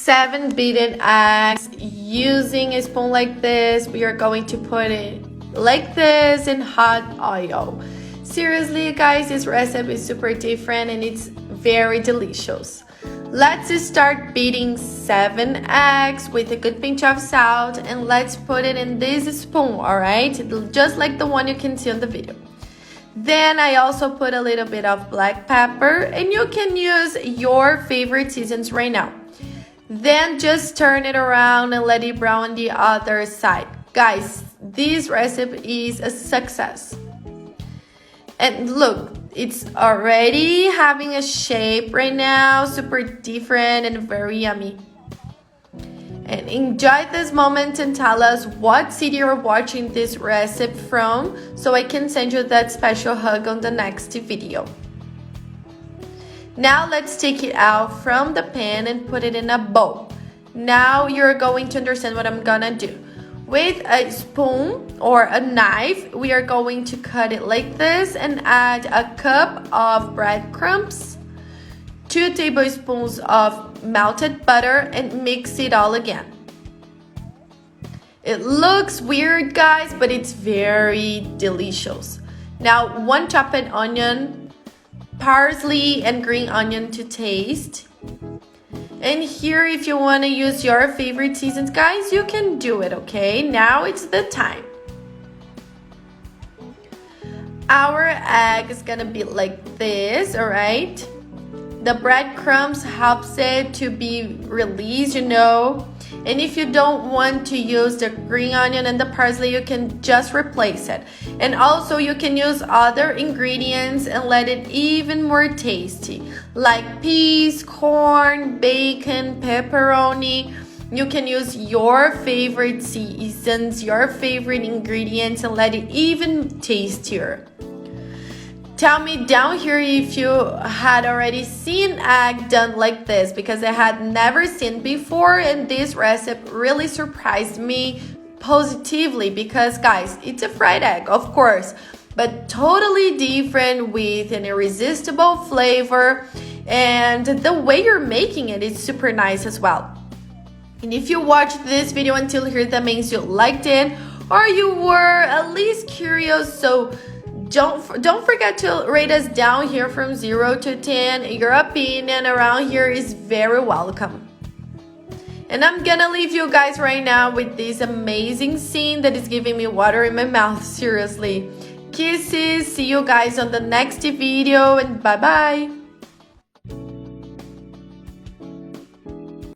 7 beaten eggs using a spoon like this. We are going to put it like this in hot oil. Seriously, guys, this recipe is super different and it's very delicious. Let's start beating 7 eggs with a good pinch of salt, and let's put it in this spoon, all right? Just like the one you can see on the video. Then I also put a little bit of black pepper, and you can use your favorite seasons right now. Then just turn it around and let it brown on the other side. Guys, this recipe is a success. And look, it's already having a shape right now, super different and very yummy. And enjoy this moment and tell us what city you're watching this recipe from, so I can send you that special hug on the next video. Now let's take it out from the pan and put it in a bowl. Now you're going to understand what I'm gonna do. With a spoon or a knife, we are going to cut it like this and add a cup of breadcrumbs, 2 tablespoons of melted butter, and mix it all again. It looks weird, guys, but it's very delicious. Now 1 chopped onion, parsley and green onion to taste. And here, if you want to use your favorite seasons, guys, you can do it, okay? Now it's the time. Our egg is gonna be like this, all right? The breadcrumbs helps it to be released, you know. And if you don't want to use the green onion and the parsley, you can just replace it. And also you can use other ingredients and let it even more tasty, like peas, corn, bacon, pepperoni. You can use your favorite seasons, your favorite ingredients, and let it even tastier. Tell me down here if you had already seen egg done like this, because I had never seen before, and this recipe really surprised me positively because, guys, it's a fried egg, of course, but totally different with an irresistible flavor, and the way you're making it is super nice as well. And if you watched this video until here, that means you liked it or you were at least curious, so don't forget to rate us down here from 0 to 10. Your opinion around here is very welcome. And I'm gonna leave you guys right now with this amazing scene that is giving me water in my mouth, seriously. Kisses, see you guys on the next video, and bye bye.